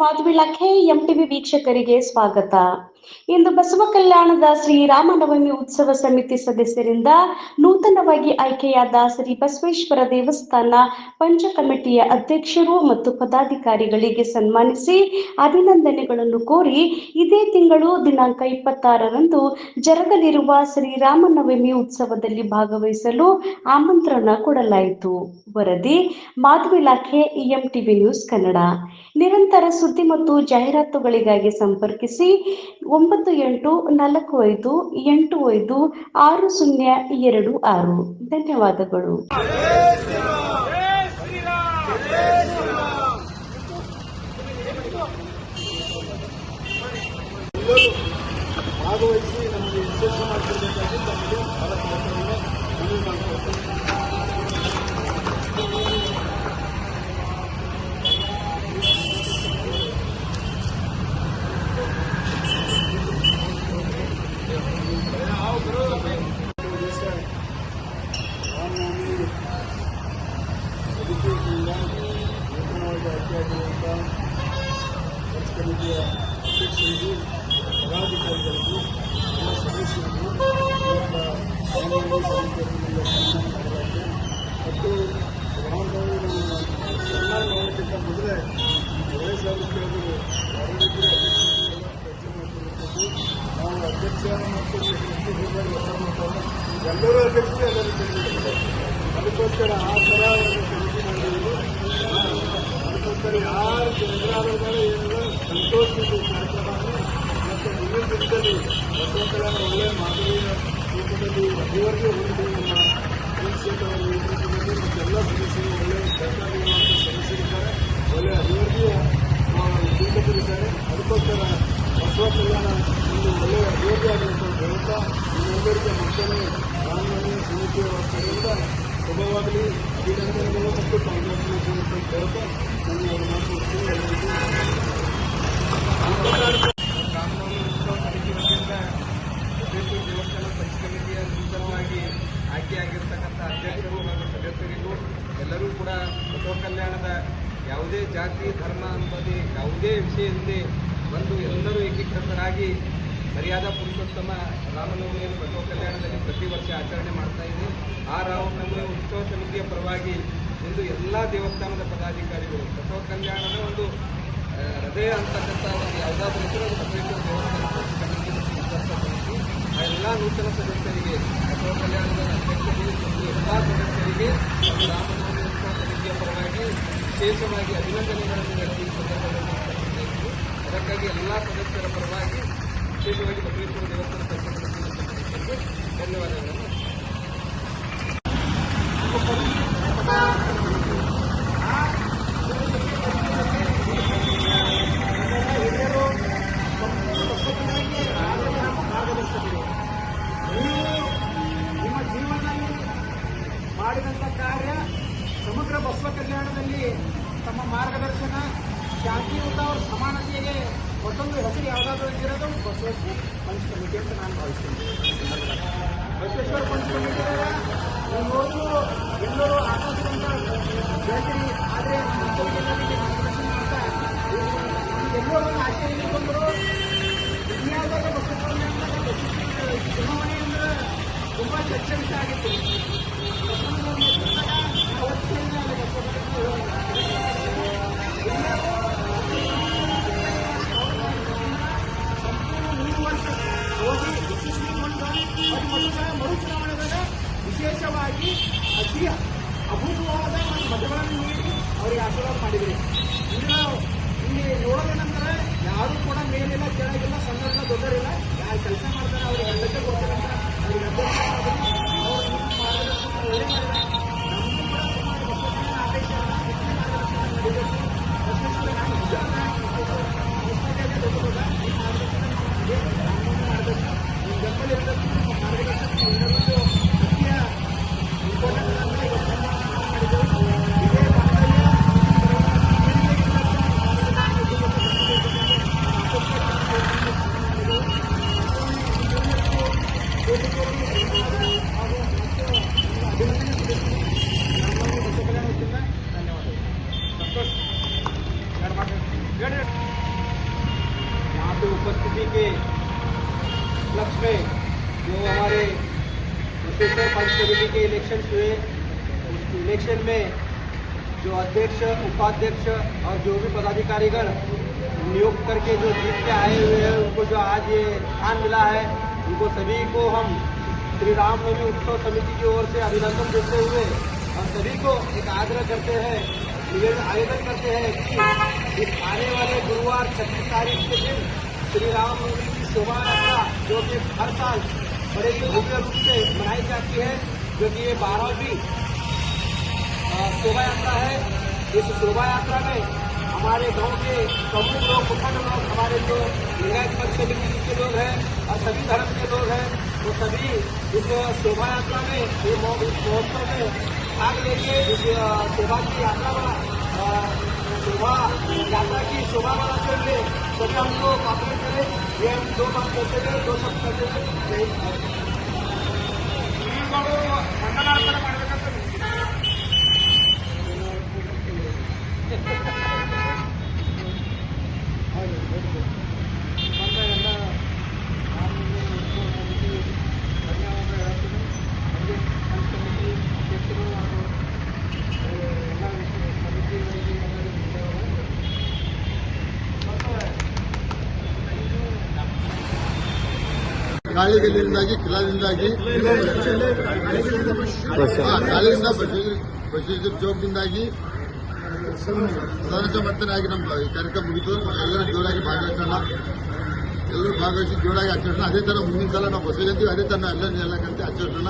ಮಾಧುವಿಲಾಖೆ MTV ವೀಕ್ಷಕರಿಗೆ ಸ್ವಾಗತ. ಇಂದು ಬಸವ ಕಲ್ಯಾಣದ ಶ್ರೀರಾಮನವಮಿ ಉತ್ಸವ ಸಮಿತಿ ಸದಸ್ಯರಿಂದ ನೂತನವಾಗಿ ಆಯ್ಕೆಯಾದ ಶ್ರೀ ಬಸವೇಶ್ವರ ದೇವಸ್ಥಾನ ಪಂಚ ಕಮಿಟಿಯ ಅಧ್ಯಕ್ಷರು ಮತ್ತು ಪದಾಧಿಕಾರಿಗಳಿಗೆ ಸನ್ಮಾನಿಸಿ ಅಭಿನಂದನೆಗಳನ್ನು ಕೋರಿ ಇದೇ ತಿಂಗಳು ದಿನಾಂಕ 26ರಂದು ಜರುಗಲಿರುವ ಶ್ರೀರಾಮನವಮಿ ಉತ್ಸವದಲ್ಲಿ ಭಾಗವಹಿಸಲು ಆಮಂತ್ರಣ ಕೊಡಲಾಯಿತು. ವರದಿ ಮಾಧುವಿಲಾಖೆ ಎಂಟಿವಿ ನ್ಯೂಸ್ ಕನ್ನಡ. ನಿರಂತರ ಸುದ್ದಿ ಮತ್ತು ಜಾಹೀರಾತುಗಳಿಗಾಗಿ ಸಂಪರ್ಕಿಸಿ 9845856026. ಧನ್ಯವಾದಗಳು. ಭಾಗವಹಿಸಿ ನಮಗೆ ವಿಶೇಷ ಮಾಡಿಕೊಡಬೇಕಾಗಿ ತಮಗೆ ಮನವಿ ಮಾಡಿಕೊಡ್ತೇನೆ. ರಾಮನವಮಿ ಸಮಿತಿಯಿಂದ ನೂತನವಾಗಿ ಆಯ್ಕೆಯಾಗಿರುವಂಥ ಪಂಚ ಕಮಿಟಿಯ ಅಧ್ಯಕ್ಷರಿಗೂ ಪದಾಧಿಕಾರಿಗಳಿಗೂ ಎಲ್ಲ ಸದಸ್ಯರಿಗೂ ರಾಮನವಮಿ ಸಮಿತಿಯಿಂದ ಸನ್ಮಾನ ಮಾಡಲಾಗಿದೆ. ಮತ್ತು ರಾಮನವಮಿ ಸನ್ಮಾನ ಮಾಡೋದಕ್ಕಿಂತ ಮೊದಲೇ ಒಳ್ಳೆಯ ಸಾಧಿಕೆಗಳು ಯಾರಿಗೂ ನಾವು ಅಧ್ಯಕ್ಷ ಮತ್ತು ಎಲ್ಲರೂ ಅಧ್ಯಕ್ಷರು ಎಲ್ಲರೂ ತಿಳಿದಿದ್ದಾರೆ. ಅದಕ್ಕೋಸ್ಕರ ಆ ಥರ ಒಂದು ಸಮಿತಿ ಮಾಡಿದ್ರು. ಅದಕ್ಕೋಸ್ಕರ ಯಾರು ಎದುರಾದವುಗಳು ಏನೆಲ್ಲ ಸಂತೋಷದ ಕಾರ್ಯಕ್ರಮ ಮತ್ತು ಮುಂದಿನ ದಿನದಲ್ಲಿ ಬಸವ ಕಲ್ಯಾಣ ಒಳ್ಳೆಯ ಮಾದರಿಯ ರೂಪದಲ್ಲಿ ಅಭಿವೃದ್ಧಿ ಹೊಂದಿ ನಮ್ಮ ಕ್ಷೇತ್ರದ ನೇತೃತ್ವದಲ್ಲಿ ಮತ್ತೆಲ್ಲ ಸದಸ್ಯರು ಒಳ್ಳೆಯ ಸರ್ಕಾರವಿರುವಂಥ ಸದಸ್ಯರಿದ್ದಾರೆ, ಒಳ್ಳೆಯ ಅಭಿವೃದ್ಧಿಯ ಚಿಂತಕರಿದ್ದಾರೆ. ಅದಕ್ಕೋಸ್ಕರ ಬಸವ ಕಲ್ಯಾಣ ಒಂದು ಒಳ್ಳೆಯ ಅಭಿವೃದ್ಧಿ ಆಗುವಂಥ ಹೇಳ್ತಾ ನಿಮ್ಮೆಲ್ಲರಿಗೆ ಮಕ್ಕಳು ರಾಮನವಮಿ ಸಮಿತಿಯ ಕಡೆಯಿಂದ ಶುಭವಾಗಲಿ, ಅಭಿನಂದನೆಗಳು ಮತ್ತು ಕಾಂಗ್ರೆಚುಲೇಷನ್ ಅಂತ ಹೇಳ್ತಾ ನಾನು ಅವರ ಮಾತುಕತೆ ರಾಮನವಮಿ ಉತ್ಸವ ಸಮಿತಿ ವತಿಯಿಂದ ಬಸವೇಶ್ವರ ದೇವಸ್ಥಾನ ಪಂಚ ಕಮಿಟಿಯ ನೂತನವಾಗಿ ಆಯ್ಕೆಯಾಗಿರ್ತಕ್ಕಂಥ ಅಧ್ಯಕ್ಷರು ಹಾಗೂ ಸದಸ್ಯರಿಗೂ ಎಲ್ಲರೂ ಕೂಡ ಬಸವ ಕಲ್ಯಾಣದ ಯಾವುದೇ ಜಾತಿ ಧರ್ಮ ಅನ್ನೋದೇ ಯಾವುದೇ ವಿಷಯ ಇಲ್ಲದೆ ಬಂದು ಎಲ್ಲರೂ ಏಕೀಕೃತರಾಗಿ ಮರ್ಯಾದಾ ಪುರುಷೋತ್ತಮ ರಾಮನವಮಿಯನ್ನು ಬಸವ ಕಲ್ಯಾಣದಲ್ಲಿ ಪ್ರತಿ ವರ್ಷ ಆಚರಣೆ ಮಾಡ್ತಾ ಇದೆ. ಆ ರಾಮನವಮಿ ಉತ್ಸವ ಸಮಿತಿಯ ಪರವಾಗಿ ಇಂದು ಎಲ್ಲ ದೇವಸ್ಥಾನದ ಪದಾಧಿಕಾರಿಗಳು ಬಸವ ಕಲ್ಯಾಣದ ಒಂದು ಹೃದಯ ಅಂತಕ್ಕಂಥ ಒಂದು ಯಾವುದಾದ್ರೂ ಹೆಸರು ಬಸವೇಶ್ವರ ದೇವಸ್ಥಾನ ಸಮಿತಿ ಮತ್ತು ಸಮಿತಿ ಆ ಎಲ್ಲ ನೂತನ ಸದಸ್ಯರಿಗೆ ಬಸವ ಕಲ್ಯಾಣದ ಅಧ್ಯಕ್ಷರಿಗೆ ಮತ್ತು ಎಲ್ಲ ಸದಸ್ಯರಿಗೆ ಮತ್ತು ರಾಮನವಮಿ ಉತ್ಸವ ಸಮಿತಿಯ ಪರವಾಗಿ ವಿಶೇಷವಾಗಿ ಅಭಿನಂದನೆಗಳನ್ನು ಈ ಸಂದರ್ಭದಲ್ಲಿ ಇದ್ದು ಅದಕ್ಕಾಗಿ ಎಲ್ಲ ಸದಸ್ಯರ ಪರವಾಗಿ ವಿಶೇಷವಾಗಿ ಬಸವೇಶ್ವರ ದೇವಸ್ಥಾನ ಸದಸ್ಯರಿಗೆ ಧನ್ಯವಾದಗಳನ್ನು. ನಿಮ್ಮ ಜೀವನದಲ್ಲಿ ಮಾಡಿದಂಥ ಕಾರ್ಯ ಸಮಗ್ರ ಬಸವ ಕಲ್ಯಾಣದಲ್ಲಿ ತಮ್ಮ ಮಾರ್ಗದರ್ಶನ, ಶಾಂತಿಯುತ ಸಮಾನತೆಗೆ ಮತ್ತೊಂದು ಹೆಸರು ಯಾವುದಾದ್ರೂ ಇರೋದು ಬಸವೇಶ್ವರ ಪಂಚ ಕಮಿಟಿ ಅಂತ ನಾನು ಭಾವಿಸ್ತೀನಿ. ಬಸವೇಶ್ವರ ಪಂಚ ಕಮಿಟಿಯಾಗ ನೀವು ನೋಡಿದ್ರು ಎಲ್ಲರೂ ಆಕಾಶದಿಂದ ಹೇಳ್ತೀರಿ, ಆದರೆ ಮಕ್ಕಳಿಗೆಲ್ಲರಿಗೆ ಮಾರ್ಗದರ್ಶನ ಮಾಡ್ತಾ ಎಲ್ಲೋ ಒಂದು ಆಶಯ ಬಂದರು. ದುನಿಯಾದಾಗ ಬಸವ ಕಲ್ಯಾಣದಾಗ ಚುನಾವಣೆ ಅಂದ್ರೆ ತುಂಬ ಚರ್ಚೆ ವಿಷಯ ಆಗಿತ್ತು. ಅವತ್ತಿನ ಹೋಗಿ ಯಶಸ್ವಿಗೊಂಡು ಮರುಚುನಾವಣೆದಾಗ ವಿಶೇಷವಾಗಿ ಅತಿ ಅಭೂತವಾದ ಒಂದು ಮತಗಳನ್ನು ನೀಡಿ ಅವರಿಗೆ ಆಶೀರ್ವಾದ ಮಾಡಿದ್ರಿ. ಇಲ್ಲಿ ನೋಡೋದೇನಂದ್ರೆ ಯಾರೂ ಕೂಡ ಮೇಲಿಲ್ಲ, ಕೆಳಗಿಲ್ಲ, ಸಣ್ಣರಿಲ್ಲ, ದೊಡ್ಡರಿಲ್ಲ, ಯಾರು ಕೆಲಸ ಮಾಡ್ತಾರೆ ಅವ್ರಿಗೆ ಎಲ್ಲಕ್ಕೆ ಗೊತ್ತಿಲ್ಲ, ಅವ್ರಿಗೆ ಅಧ್ಯಕ್ಷ ಅವರು ಮಾರ್ಗದರ್ಶನ ಒಳ್ಳೆ ಮಾಡಿದ್ದಾರೆ. ನಮಗೂ ಕೂಡ ಸುಮಾರು ಬಸವಣ್ಣನ ಆದೇಶ ನಡೀಬೇಕು. ಬಸವೇಶ್ವರ के उपस्थिति के लक्ष्य में जो हमारे बसेश्वर पंच कमेटी के इलेक्शन हुए, उस इलेक्शन में जो अध्यक्ष, उपाध्यक्ष और जो भी पदाधिकारीगण नियुक्त करके जो जीत के आए हुए हैं, उनको जो आज ये स्थान मिला है, उनको सभी को हम श्री रामनवमी उत्सव समिति की ओर से अभिनंदन देते हुए और सभी को एक आग्रह करते हैं, आवेदन करते हैं कि इस आने वाले गुरुवार 26 तारीख के दिन श्री रामनवमी की शोभा यात्रा जो कि हर साल बड़े ही भव्य रूप से मनाई जाती है, जो कि ये 12वीं शोभा यात्रा है। इस शोभा यात्रा में हमारे गांव के प्रमुख लोग, मुखंड लोग, हमारे जो लिंगायत पंच समिति के लोग हैं और सभी धर्म के लोग हैं, वो सभी इस शोभा यात्रा में, इस महोत्सव में भाग लेंगे। इस शोभा की यात्रा शोभा बनाते हुए सभी हमको कॉपरेट करें। ये हम 2 बात करते हुए 2 शब्द करते हुए मंडलार्पण ಮಾಡಬೇಕಂತ ಗಾಳಿಗಳಿಂದಾಗಿ ಕಿಲಾದಿಂದಾಗಿ ಗಾಳಿಯಿಂದ ಬಸವೇಶ್ವರ ಚೌಕ್ದಿಂದಾಗಿ ಸದಸ್ಯಮಂತನಾಗಿ ನಮ್ಮ ಈ ಕಾರ್ಯಕ್ರಮ ಮುಗಿತು. ಎಲ್ಲರೂ ಜೋರಾಗಿ ಭಾಗವಹಿಸೋಣ, ಎಲ್ಲರೂ ಭಾಗವಹಿಸಿ ಜೋರಾಗಿ ಆಚರಿಸೋಣ. ಅದೇ ಥರ ಮುಂದಿನ ಸಲ ನಾವು ಬಸವ ಜಯಂತಿ ಅದೇ ಥರ ಎಲ್ಲ ಕಂತೆ ಆಚರಿಸೋಣ.